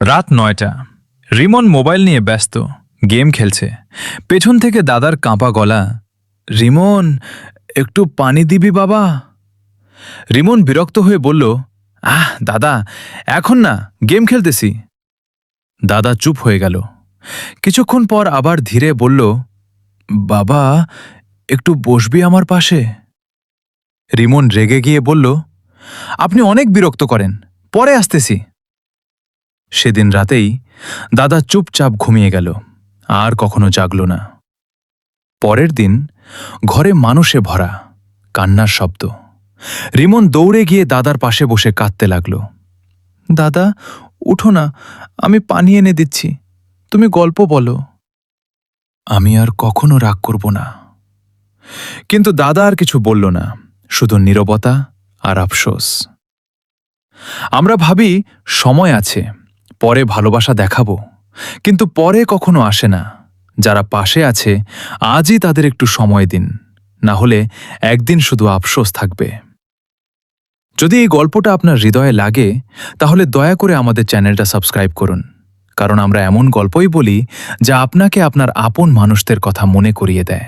রাত ৯টা। রিমন মোবাইল নিয়ে ব্যস্ত, গেম খেলছে। পেছন থেকে দাদার কাঁপা গলা, রিমন, একটু পানি দিবি বাবা? রিমন বিরক্ত হয়ে বলল, দাদা, এখন না, গেম খেলতেছি। দাদা চুপ হয়ে গেল। কিছুক্ষণ পর আবার ধীরে বলল, বাবা, একটু বসবি আমার পাশে? রিমন রেগে গিয়ে বলল, আপনি অনেক বিরক্ত করেন, পরে আসতেছি। সেদিন রাতেই দাদা চুপচাপ ঘুমিয়ে গেল, আর কখনো জাগল না। পরের দিন ঘরে মানুষে ভরা, কান্নার শব্দ। রিমন দৌড়ে গিয়ে দাদার পাশে বসে কাঁদতে লাগল। দাদা, উঠো না, আমি পানি এনে দিচ্ছি, তুমি গল্প বলো। আমি আর কখনো রাগ করব না। কিন্তু দাদা আর কিছু বলল না, শুধু নীরবতা আর আফসোস। আমরা ভাবি সময় আছে, পরে ভালোবাসা দেখাবো, কিন্তু পরে কখনো আসে না। যারা পাশে আছে আজই তাদের একটু সময় দিন, না হলে একদিন শুধু আফসোস থাকবে। যদি এই গল্পটা আপনার হৃদয়ে লাগে, তাহলে দয়া করে আমাদের চ্যানেলটা সাবস্ক্রাইব করুন, কারণ আমরা এমন গল্পই বলি যা আপনাকে আপনার আপন মানুষদের কথা মনে করিয়ে দেয়।